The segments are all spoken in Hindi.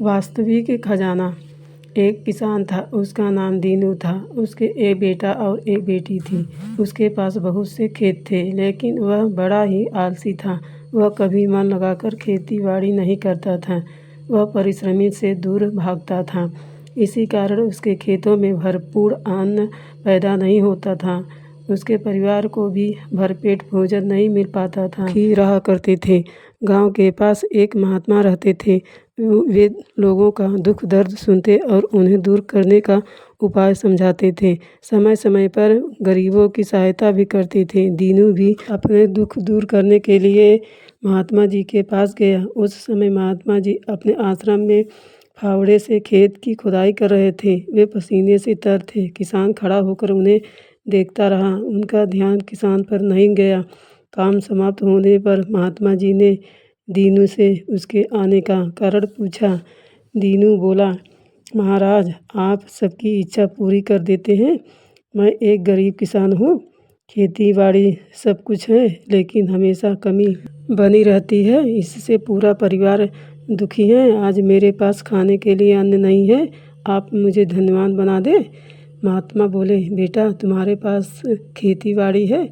वास्तविक खजाना। एक किसान था, उसका नाम दीनू था। उसके एक बेटा और एक बेटी थी। उसके पास बहुत से खेत थे, लेकिन वह बड़ा ही आलसी था। वह कभी मन लगाकर खेती बाड़ी नहीं करता था। वह परिश्रमी से दूर भागता था। इसी कारण उसके खेतों में भरपूर अन्न पैदा नहीं होता था। उसके परिवार को भी भरपेट भोजन नहीं मिल पाता था। ही रहा करते थे। गांव के पास एक महात्मा रहते थे। वे लोगों का दुख दर्द सुनते और उन्हें दूर करने का उपाय समझाते थे। समय समय पर गरीबों की सहायता भी करते थे। दीनू भी अपने दुख दूर करने के लिए महात्मा जी के पास गया। उस समय महात्मा जी अपने आश्रम में फावड़े से खेत की खुदाई कर रहे थे। वे पसीने से तर थे। किसान खड़ा होकर उन्हें देखता रहा। उनका ध्यान किसान पर नहीं गया। काम समाप्त होने पर महात्मा जी ने दीनू से उसके आने का कारण पूछा। दीनू बोला, महाराज, आप सबकी इच्छा पूरी कर देते हैं। मैं एक गरीब किसान हूँ। खेती बाड़ी सब कुछ है, लेकिन हमेशा कमी बनी रहती है। इससे पूरा परिवार दुखी है। आज मेरे पास खाने के लिए अन्न नहीं है। आप मुझे धन्यवान बना दे। महात्मा बोले, बेटा, तुम्हारे पास खेती बाड़ी है,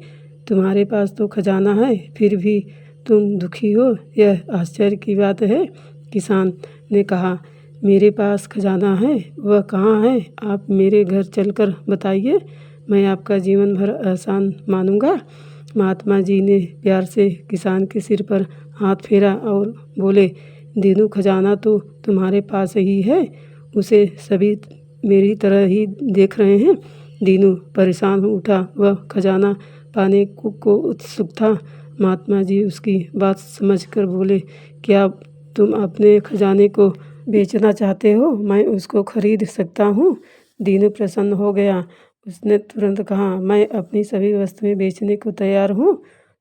तुम्हारे पास तो खजाना है, फिर भी तुम दुखी हो, यह आश्चर्य की बात है। किसान ने कहा, मेरे पास खजाना है, वह कहाँ है? आप मेरे घर चलकर बताइए, मैं आपका जीवन भर एहसान मानूंगा। महात्मा जी ने प्यार से किसान के सिर पर हाथ फेरा और बोले, दीनू, खजाना तो तुम्हारे पास ही है, उसे सभी मेरी तरह ही देख रहे हैं। दीनू परेशान हो उठा। वह खजाना पाने को उत्सुक था। महात्मा जी उसकी बात समझकर बोले, क्या तुम अपने खजाने को बेचना चाहते हो? मैं उसको खरीद सकता हूँ। दीनू प्रसन्न हो गया। उसने तुरंत कहा, मैं अपनी सभी वस्तुएं बेचने को तैयार हूँ।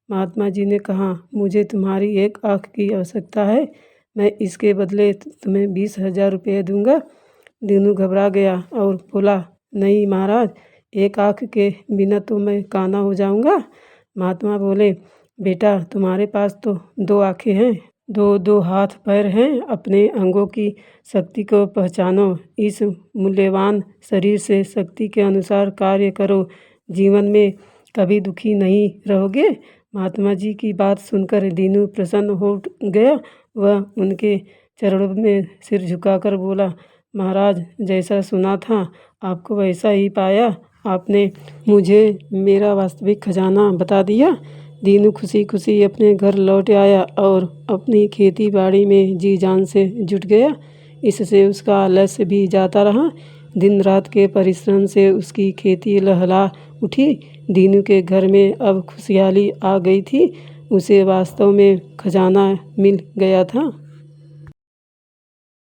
महात्मा जी ने कहा, मुझे तुम्हारी एक आँख की आवश्यकता है। मैं इसके बदले तुम्हें 20,000 रुपये दूंगा। दीनू घबरा गया और बोला, नहीं महाराज, एक आँख के बिना तो मैं काना हो जाऊंगा। महात्मा बोले, बेटा, तुम्हारे पास तो 2 आँखें हैं, दो हाथ पैर हैं। अपने अंगों की शक्ति को पहचानो। इस मूल्यवान शरीर से शक्ति के अनुसार कार्य करो। जीवन में कभी दुखी नहीं रहोगे। महात्मा जी की बात सुनकर दीनू प्रसन्न हो गया। वह उनके चरणों में सिर झुकाकर बोला, महाराज, जैसा सुना था आपको वैसा ही पाया। आपने मुझे मेरा वास्तविक खजाना बता दिया। दीनू खुशी खुशी अपने घर लौट आया और अपनी खेती बाड़ी में जी जान से जुट गया। इससे उसका आलस्य भी जाता रहा। दिन रात के परिश्रम से उसकी खेती लहला उठी। दीनू के घर में अब खुशहाली आ गई थी। उसे वास्तव में खजाना मिल गया था।